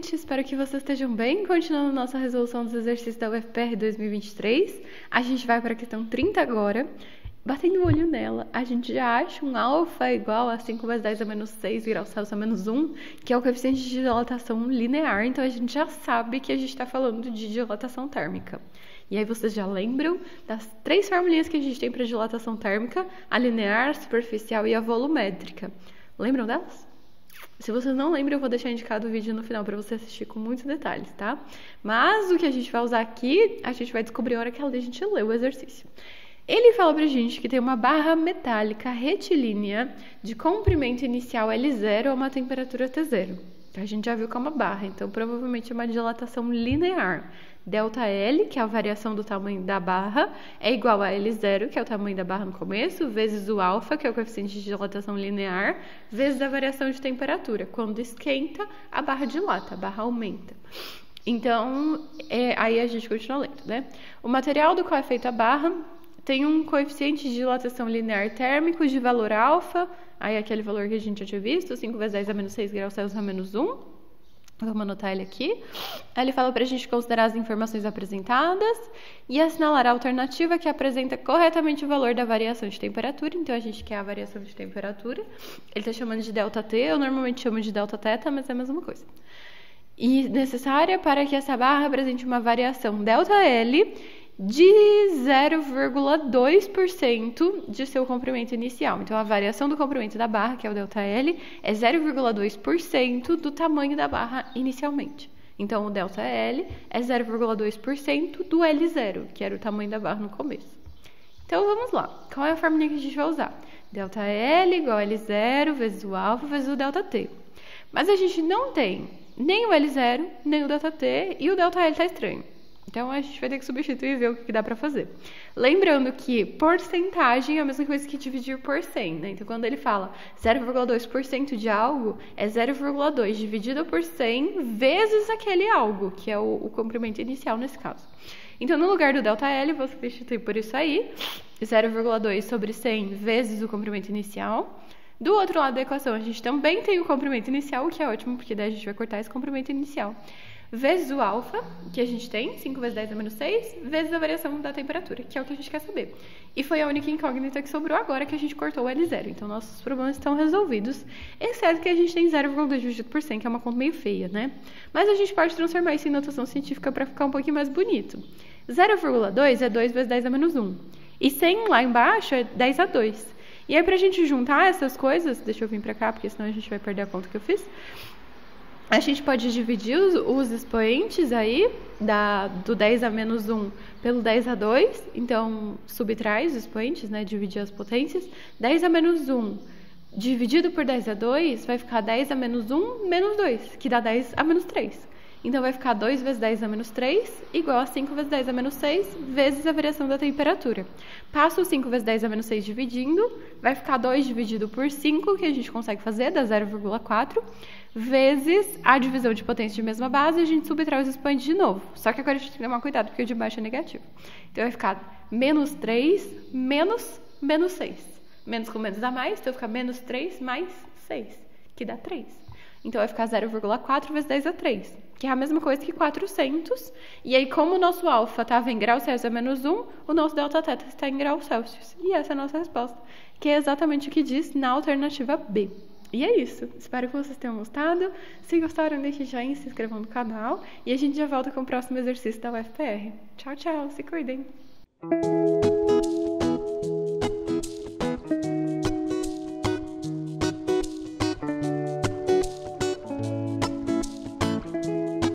gente! Espero que vocês estejam bem. Continuando nossa resolução dos exercícios da UFPR 2023, a gente vai para a questão 30 agora. Batendo o olho nela, a gente já acha um alfa igual a 5 vezes 10 a menos 6 graus Celsius a menos 1, que é o coeficiente de dilatação linear. Então, a gente já sabe que a gente está falando de dilatação térmica. E aí, vocês já lembram das 3 formulinhas que a gente tem para dilatação térmica? A linear, a superficial e a volumétrica. Lembram delas? Se vocês não lembram, eu vou deixar indicado o vídeo no final para você assistir com muitos detalhes, tá? Mas o que a gente vai usar aqui, a gente vai descobrir a hora que a gente lê o exercício. Ele fala pra gente que tem uma barra metálica retilínea de comprimento inicial L0 a uma temperatura T0. A gente já viu que é uma barra, então provavelmente é uma dilatação linear. ΔL, que é a variação do tamanho da barra, é igual a L0, que é o tamanho da barra no começo, vezes o alfa, que é o coeficiente de dilatação linear, vezes a variação de temperatura. Quando esquenta, a barra dilata, a barra aumenta. Então, aí a gente continua lendo, né? O material do qual é feita a barra tem um coeficiente de dilatação linear térmico de valor alfa, aí aquele valor que a gente já tinha visto, 5 vezes 10 a menos 6 graus Celsius a menos 1. Vamos anotar ele aqui. Aí ele fala para a gente considerar as informações apresentadas e assinalar a alternativa que apresenta corretamente o valor da variação de temperatura. Então, a gente quer a variação de temperatura. Ele está chamando de ΔT, eu normalmente chamo de Δθ, mas é a mesma coisa. E necessária para que essa barra apresente uma variação ΔL de 0,2% de seu comprimento inicial. Então, a variação do comprimento da barra, que é o ΔL, é 0,2% do tamanho da barra inicialmente. Então, o ΔL é 0,2% do L0, que era o tamanho da barra no começo. Então, vamos lá. Qual é a fórmula que a gente vai usar? ΔL igual a L0 vezes o alfa vezes o ΔT. Mas a gente não tem nem o L0, nem o ΔT, e o ΔL está estranho. Então, a gente vai ter que substituir e ver o que dá para fazer. Lembrando que porcentagem é a mesma coisa que dividir por 100, né? Então, quando ele fala 0,2% de algo, é 0,2 dividido por 100 vezes aquele algo, que é o comprimento inicial nesse caso. Então, no lugar do ΔL, vou substituir por isso aí, 0,2 sobre 100 vezes o comprimento inicial. Do outro lado da equação, a gente também tem o comprimento inicial, o que é ótimo, porque daí a gente vai cortar esse comprimento inicial. Vezes o alfa, que a gente tem, 5 vezes 10 a menos 6, vezes a variação da temperatura, que é o que a gente quer saber. E foi a única incógnita que sobrou agora que a gente cortou o L0. Então, nossos problemas estão resolvidos, exceto que a gente tem 0,2 dividido por 100, que é uma conta meio feia, né? Mas a gente pode transformar isso em notação científica para ficar um pouquinho mais bonito. 0,2 é 2 vezes 10 a menos 1. E 100 lá embaixo é 10 a 2. E aí, pra gente juntar essas coisas, deixa eu vir pra cá, porque senão a gente vai perder a conta que eu fiz. A gente pode dividir os expoentes aí, do 10 a menos 1 pelo 10 a 2. Então, subtrai os expoentes, né? Dividir as potências. 10 a menos 1 dividido por 10 a 2 vai ficar 10 a menos 1 menos 2, que dá 10 a menos 3. Então, vai ficar 2 vezes 10 a menos 3 igual a 5 vezes 10 a menos 6 vezes a variação da temperatura. Passa o 5 vezes 10 a menos 6 dividindo, vai ficar 2 dividido por 5, que a gente consegue fazer, dá 0,4, vezes a divisão de potência de mesma base, e a gente subtrai os expoentes de novo. Só que agora a gente tem que tomar cuidado, porque o de baixo é negativo. Então, vai ficar menos 3 menos 6. Menos com menos dá mais, então vai ficar menos 3 mais 6, que dá 3. Então, vai ficar 0,4 vezes 10 a 3, que é a mesma coisa que 400. E aí, como o nosso alfa estava em graus Celsius a menos 1, o nosso Δθ está em graus Celsius. E essa é a nossa resposta, que é exatamente o que diz na alternativa B. E é isso. Espero que vocês tenham gostado. Se gostaram, deixe joinha, se inscrevam no canal. E a gente já volta com o próximo exercício da UFPR. Tchau, tchau. Se cuidem.